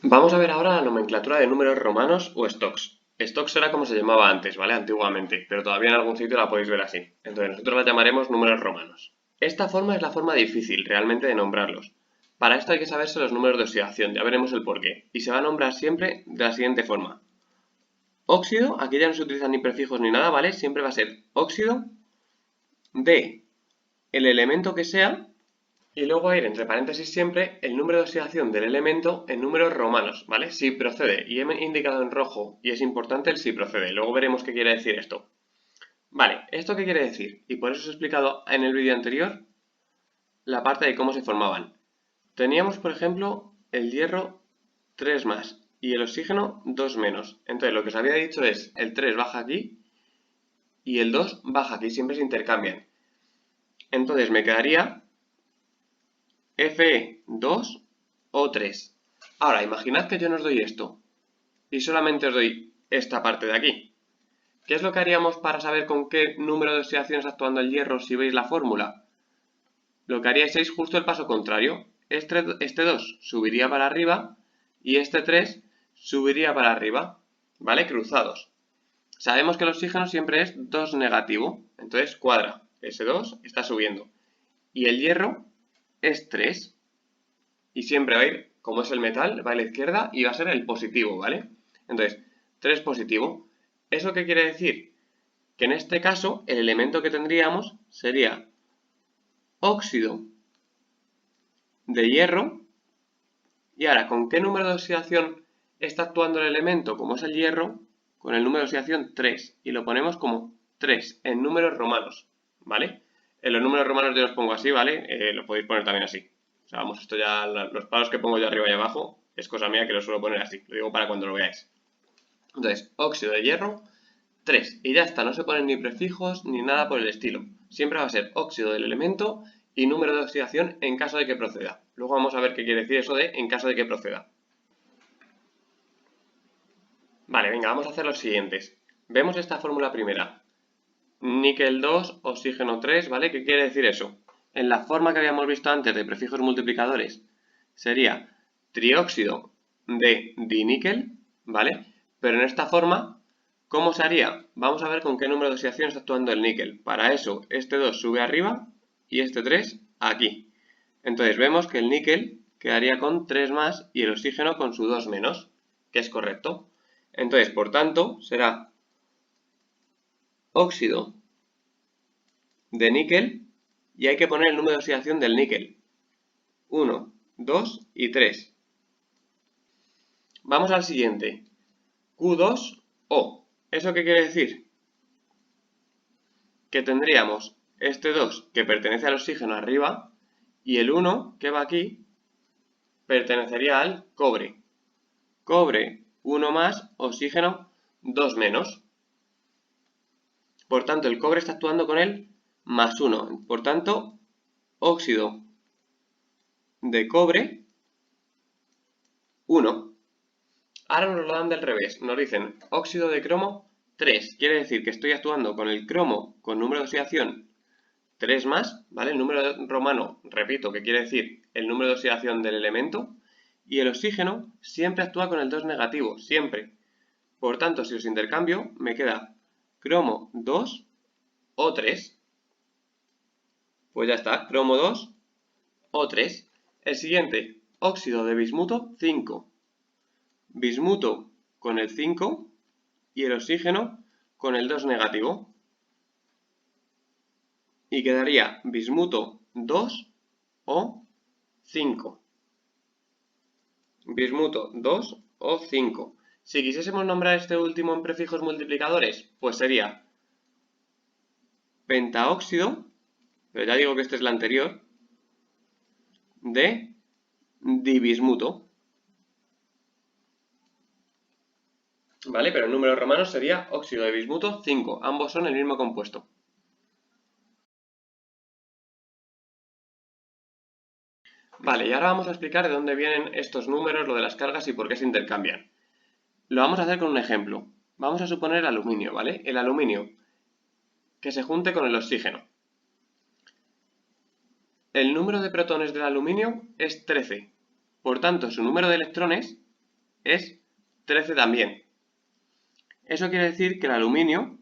Vamos a ver ahora la nomenclatura de números romanos o stocks. Stocks era como se llamaba antes, ¿vale? Antiguamente, pero todavía en algún sitio la podéis ver así. Entonces nosotros la llamaremos números romanos. Esta forma es la forma difícil realmente de nombrarlos. Para esto hay que saberse los números de oxidación, ya veremos el porqué. Y se va a nombrar siempre de la siguiente forma. Óxido, aquí ya no se utilizan ni prefijos ni nada, ¿vale? Siempre va a ser óxido de el elemento que sea. Y luego va a ir entre paréntesis siempre el número de oxidación del elemento en números romanos, ¿vale? Si procede. Y he indicado en rojo y es importante el si procede. Luego veremos qué quiere decir esto. Vale, ¿esto qué quiere decir? Y por eso os he explicado en el vídeo anterior la parte de cómo se formaban. Teníamos, por ejemplo, el hierro 3 más y el oxígeno 2 menos. Entonces lo que os había dicho es el 3 baja aquí y el 2 baja aquí, siempre se intercambian. Entonces me quedaría Fe2O3. Ahora, imaginad que yo no os doy esto y solamente os doy esta parte de aquí. ¿Qué es lo que haríamos para saber con qué número de oxidación está actuando el hierro si veis la fórmula? Lo que haríais es justo el paso contrario. Este 2 subiría para arriba y este 3 subiría para arriba, ¿vale? Cruzados. Sabemos que el oxígeno siempre es 2 negativo, entonces cuadra. Ese 2 está subiendo. Y el hierro es 3. Y siempre va a ir, como es el metal, va a la izquierda y va a ser el positivo, ¿vale? Entonces, 3 positivo. ¿Eso qué quiere decir? Que en este caso, el elemento que tendríamos sería óxido de hierro. Y ahora, ¿con qué número de oxidación está actuando el elemento? Como es el hierro, con el número de oxidación 3. Y lo ponemos como 3 en números romanos, ¿vale? En los números romanos yo los pongo así, ¿vale? Lo podéis poner también así. O sea, vamos, esto ya, los palos que pongo yo arriba y abajo, es cosa mía que los suelo poner así. Lo digo para cuando lo veáis. Entonces, óxido de hierro, 3. Y ya está, no se ponen ni prefijos ni nada por el estilo. Siempre va a ser óxido del elemento y número de oxidación en caso de que proceda. Luego vamos a ver qué quiere decir eso de en caso de que proceda. Vale, venga, vamos a hacer los siguientes. Vemos esta fórmula primera. Níquel 2, oxígeno 3, ¿vale? ¿Qué quiere decir eso? En la forma que habíamos visto antes de prefijos multiplicadores sería trióxido de diníquel, ¿vale? Pero en esta forma, ¿cómo se haría? Vamos a ver con qué número de oxidación está actuando el níquel. Para eso, este 2 sube arriba y este 3 aquí. Entonces vemos que el níquel quedaría con 3 más y el oxígeno con su 2 menos, que es correcto. Entonces, por tanto, será óxido de níquel y hay que poner el número de oxidación del níquel. 1, 2 y 3. Vamos al siguiente. Q2O. ¿Eso qué quiere decir? Que tendríamos este 2 que pertenece al oxígeno arriba y el 1 que va aquí pertenecería al cobre. Cobre 1 más, oxígeno 2 menos. Por tanto, el cobre está actuando con el más 1. Por tanto, óxido de cobre 1. Ahora nos lo dan del revés. Nos dicen óxido de cromo 3. Quiere decir que estoy actuando con el cromo con número de oxidación 3 más, ¿vale? El número romano, repito, que quiere decir el número de oxidación del elemento. Y el oxígeno siempre actúa con el 2 negativo, siempre. Por tanto, si os intercambio, me queda cromo 2 o 3. Pues ya está, cromo 2 o 3. El siguiente, óxido de bismuto 5. Bismuto con el 5 y el oxígeno con el 2 negativo. Y quedaría bismuto 2 o 5. Bismuto 2 o 5. Si quisiésemos nombrar este último en prefijos multiplicadores, pues sería pentaóxido, pero ya digo que este es el anterior, de dibismuto. ¿Vale? Pero en números romanos sería óxido de bismuto 5. Ambos son el mismo compuesto. Vale, y ahora vamos a explicar de dónde vienen estos números, lo de las cargas y por qué se intercambian. Lo vamos a hacer con un ejemplo. Vamos a suponer el aluminio, ¿vale? El aluminio que se junte con el oxígeno. El número de protones del aluminio es 13. Por tanto, su número de electrones es 13 también. Eso quiere decir que el aluminio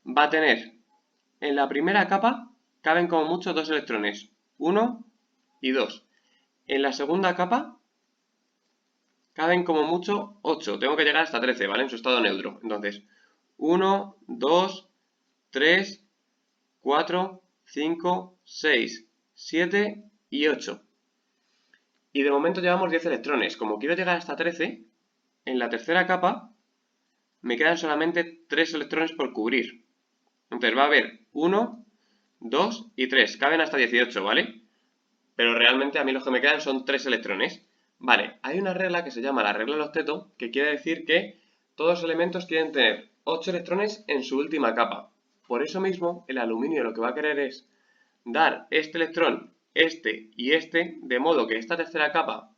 va a tener, en la primera capa, caben como mucho 2 electrones, 1 y 2. En la segunda capa, caben como mucho 8, tengo que llegar hasta 13, ¿vale? En su estado neutro. Entonces, 1, 2, 3, 4, 5, 6, 7 y 8. Y de momento llevamos 10 electrones. Como quiero llegar hasta 13, en la tercera capa me quedan solamente 3 electrones por cubrir. Entonces va a haber 1, 2 y 3. Caben hasta 18, ¿vale? Pero realmente a mí los que me quedan son 3 electrones. Vale, hay una regla que se llama la regla del octeto, que quiere decir que todos los elementos quieren tener 8 electrones en su última capa. Por eso mismo, el aluminio lo que va a querer es dar este electrón, este y este, de modo que esta tercera capa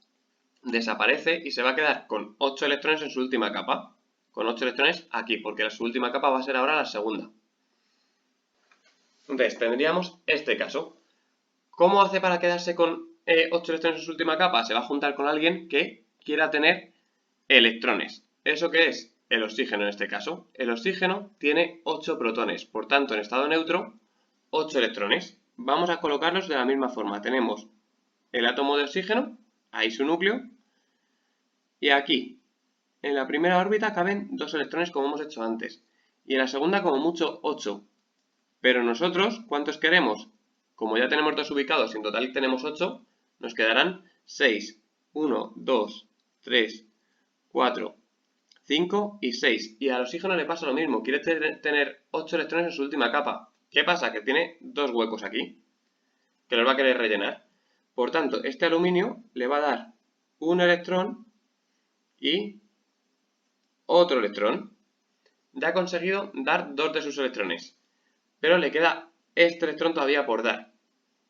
desaparece y se va a quedar con 8 electrones en su última capa. Con 8 electrones aquí, porque su última capa va a ser ahora la segunda. Entonces, tendríamos este caso. ¿Cómo hace para quedarse con 8 electrones en su última capa? Se va a juntar con alguien que quiera tener electrones. ¿Eso qué es? El oxígeno en este caso. El oxígeno tiene 8 protones, por tanto en estado neutro 8 electrones. Vamos a colocarlos de la misma forma. Tenemos el átomo de oxígeno, ahí su núcleo, y aquí en la primera órbita caben 2 electrones como hemos hecho antes, y en la segunda como mucho 8. Pero nosotros, ¿cuántos queremos? Como ya tenemos 2 ubicados y en total tenemos 8, nos quedarán 6. 1, 2, 3, 4, 5 y 6. Y al oxígeno le pasa lo mismo. Quiere tener 8 electrones en su última capa. ¿Qué pasa? Que tiene 2 huecos aquí, que los va a querer rellenar. Por tanto, este aluminio le va a dar un electrón y otro electrón. Ya ha conseguido dar 2 de sus electrones. Pero le queda este electrón todavía por dar.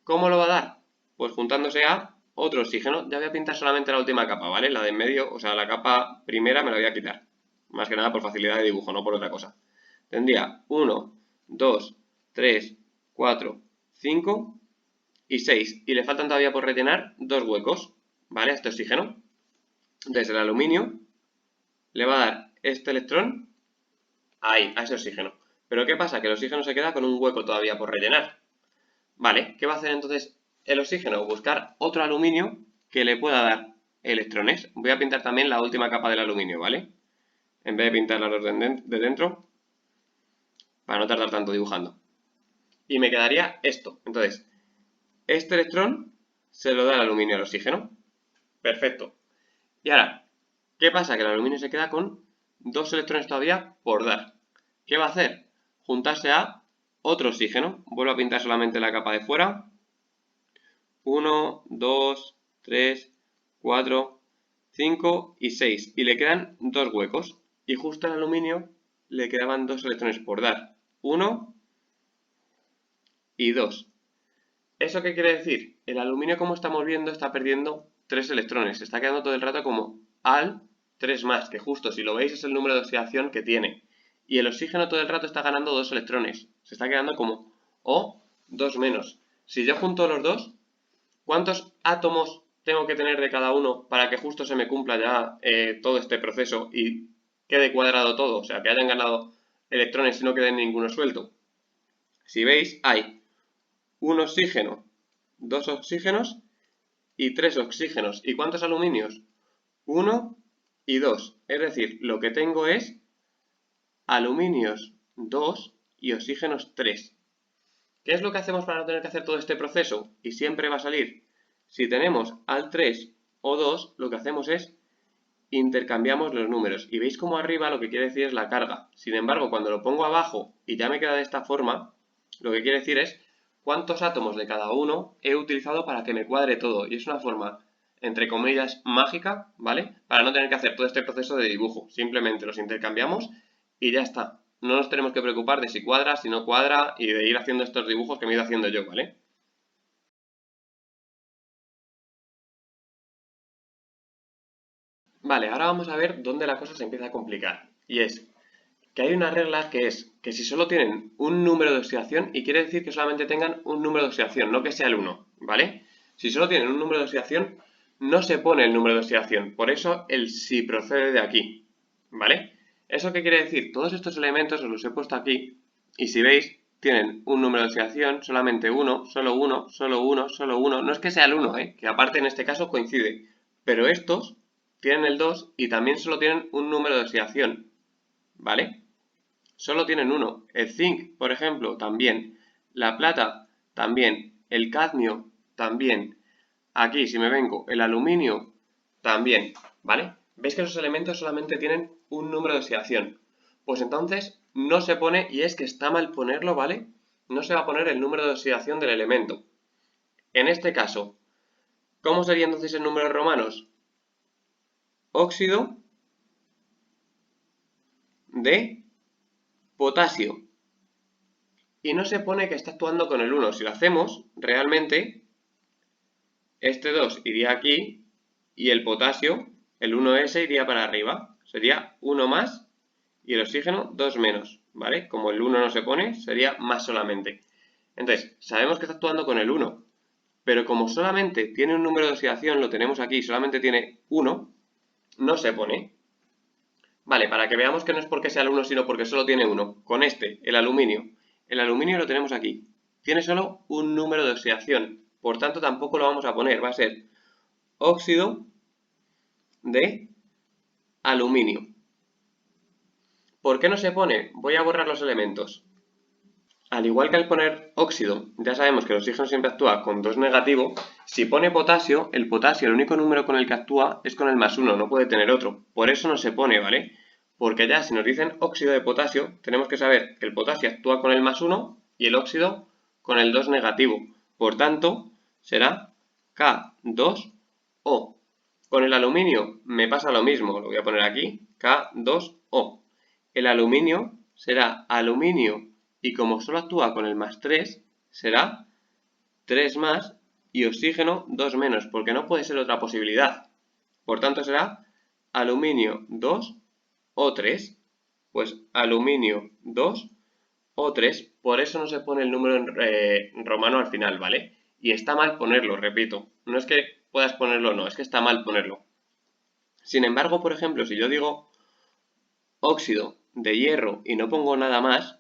¿Cómo lo va a dar? Pues juntándose a otro oxígeno. Ya voy a pintar solamente la última capa, ¿vale? La de en medio, o sea, la capa primera me la voy a quitar. Más que nada por facilidad de dibujo, no por otra cosa. Tendría 1, 2, 3, 4, 5 y 6. Y le faltan todavía por rellenar 2 huecos, ¿vale? A este oxígeno. Entonces el aluminio le va a dar este electrón ahí, a ese oxígeno. Pero ¿qué pasa? Que el oxígeno se queda con un hueco todavía por rellenar. Vale, ¿qué va a hacer entonces el oxígeno? Buscar otro aluminio que le pueda dar electrones. Voy a pintar también la última capa del aluminio, ¿vale? En vez de pintar las dos de dentro, para no tardar tanto dibujando. Y me quedaría esto. Entonces, este electrón se lo da el aluminio al oxígeno. Perfecto. Y ahora, ¿qué pasa? Que el aluminio se queda con 2 electrones todavía por dar. ¿Qué va a hacer? Juntarse a otro oxígeno. Vuelvo a pintar solamente la capa de fuera. 1, 2, 3, 4, 5 y 6. Y le quedan 2 huecos. Y justo al aluminio le quedaban 2 electrones por dar. 1 y 2. ¿Eso qué quiere decir? El aluminio, como estamos viendo, está perdiendo 3 electrones. Se está quedando todo el rato como al 3 más, que justo, si lo veis, es el número de oxidación que tiene. Y el oxígeno todo el rato está ganando 2 electrones. Se está quedando como O 2 menos. Si yo junto los dos, ¿cuántos átomos tengo que tener de cada uno para que justo se me cumpla ya todo este proceso y quede cuadrado todo? O sea, que hayan ganado electrones y no quede ninguno suelto. Si veis, hay un oxígeno, 2 oxígenos y 3 oxígenos. ¿Y cuántos aluminios? 1 y 2. Es decir, lo que tengo es aluminios 2 y oxígenos 3. ¿Qué es lo que hacemos para no tener que hacer todo este proceso? Y siempre va a salir. Si tenemos al 3 o 2, lo que hacemos es intercambiamos los números. Y veis como arriba lo que quiere decir es la carga. Sin embargo, cuando lo pongo abajo y ya me queda de esta forma, lo que quiere decir es cuántos átomos de cada uno he utilizado para que me cuadre todo. Y es una forma, entre comillas, mágica, ¿vale? Para no tener que hacer todo este proceso de dibujo. Simplemente los intercambiamos y ya está. No nos tenemos que preocupar de si cuadra, si no cuadra y de ir haciendo estos dibujos que me he ido haciendo yo, ¿vale? Vale, ahora vamos a ver dónde la cosa se empieza a complicar. Y es que hay una regla que es que si solo tienen un número de oxidación, y quiere decir que solamente tengan un número de oxidación, no que sea el 1, ¿vale? Si solo tienen un número de oxidación, no se pone el número de oxidación, por eso el si procede de aquí, ¿vale? ¿Eso qué quiere decir? Todos estos elementos os los he puesto aquí y si veis tienen un número de oxidación, solamente uno, solo uno, solo uno, solo uno. No es que sea el 1, que aparte en este caso coincide, pero estos tienen el 2 y también solo tienen un número de oxidación, ¿vale? Solo tienen uno. El zinc, por ejemplo, también. La plata, también. El cadmio, también. Aquí, si me vengo, el aluminio, también, ¿vale? ¿Veis que esos elementos solamente tienen un número de oxidación? Pues entonces no se pone, y es que está mal ponerlo, ¿vale? No se va a poner el número de oxidación del elemento. En este caso, ¿cómo sería entonces en números romanos? Óxido de potasio. Y no se pone que está actuando con el 1. Si lo hacemos, realmente, este 2 iría aquí y el potasio, el 1S, iría para arriba. Sería 1 más y el oxígeno 2 menos, ¿vale? Como el 1 no se pone, sería más solamente. Entonces, sabemos que está actuando con el 1, pero como solamente tiene un número de oxidación, lo tenemos aquí, solamente tiene 1, no se pone. Vale, para que veamos que no es porque sea el 1, sino porque solo tiene 1. Con este, el aluminio. El aluminio lo tenemos aquí. Tiene solo un número de oxidación. Por tanto, tampoco lo vamos a poner. Va a ser óxido de aluminio. ¿Por qué no se pone? Voy a borrar los elementos. Al igual que al poner óxido, ya sabemos que el oxígeno siempre actúa con 2 negativo. Si pone potasio, el único número con el que actúa es con el +1, no puede tener otro. Por eso no se pone, ¿vale? Porque ya si nos dicen óxido de potasio, tenemos que saber que el potasio actúa con el +1 y el óxido con el 2 negativo. Por tanto, será K2O. Con el aluminio me pasa lo mismo, lo voy a poner aquí, K2O. El aluminio será aluminio y como solo actúa con el +3, será 3 más y oxígeno 2 menos, porque no puede ser otra posibilidad. Por tanto será aluminio 2 O3, pues aluminio 2 O3, por eso no se pone el número en romano al final, ¿vale? Y está mal ponerlo, repito. No es que puedas ponerlo, no, es que está mal ponerlo. Sin embargo, por ejemplo, si yo digo óxido de hierro y no pongo nada más,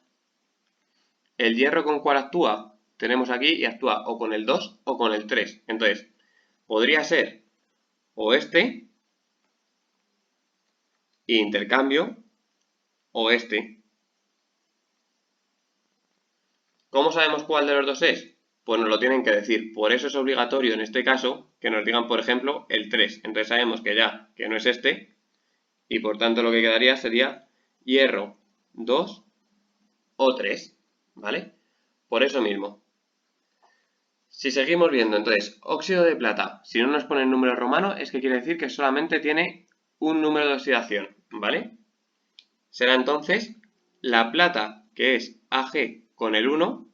¿el hierro con cuál actúa? Tenemos aquí y actúa o con el 2 o con el 3. Entonces, podría ser o este, y intercambio, o este. ¿Cómo sabemos cuál de los dos es? Pues nos lo tienen que decir. Por eso es obligatorio en este caso que nos digan, por ejemplo, el 3. Entonces sabemos que ya que no es este, y por tanto lo que quedaría sería hierro 2 o 3, ¿vale? Por eso mismo. Si seguimos viendo, entonces, óxido de plata, si no nos pone el número romano, es que quiere decir que solamente tiene un número de oxidación, ¿vale? Será entonces la plata, que es Ag con el 1,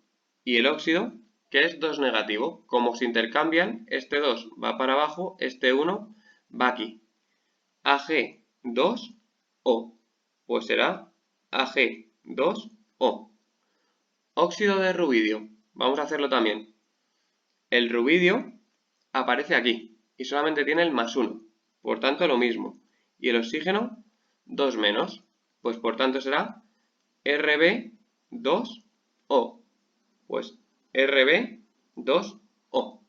y el óxido, que es 2 negativo. Como se intercambian, este 2 va para abajo, este 1 va aquí. Ag2O, pues será Ag2O. Óxido de rubidio, vamos a hacerlo también. El rubidio aparece aquí y solamente tiene el +1, por tanto lo mismo. Y el oxígeno, 2 menos, pues por tanto será Rb2O, pues Rb2O.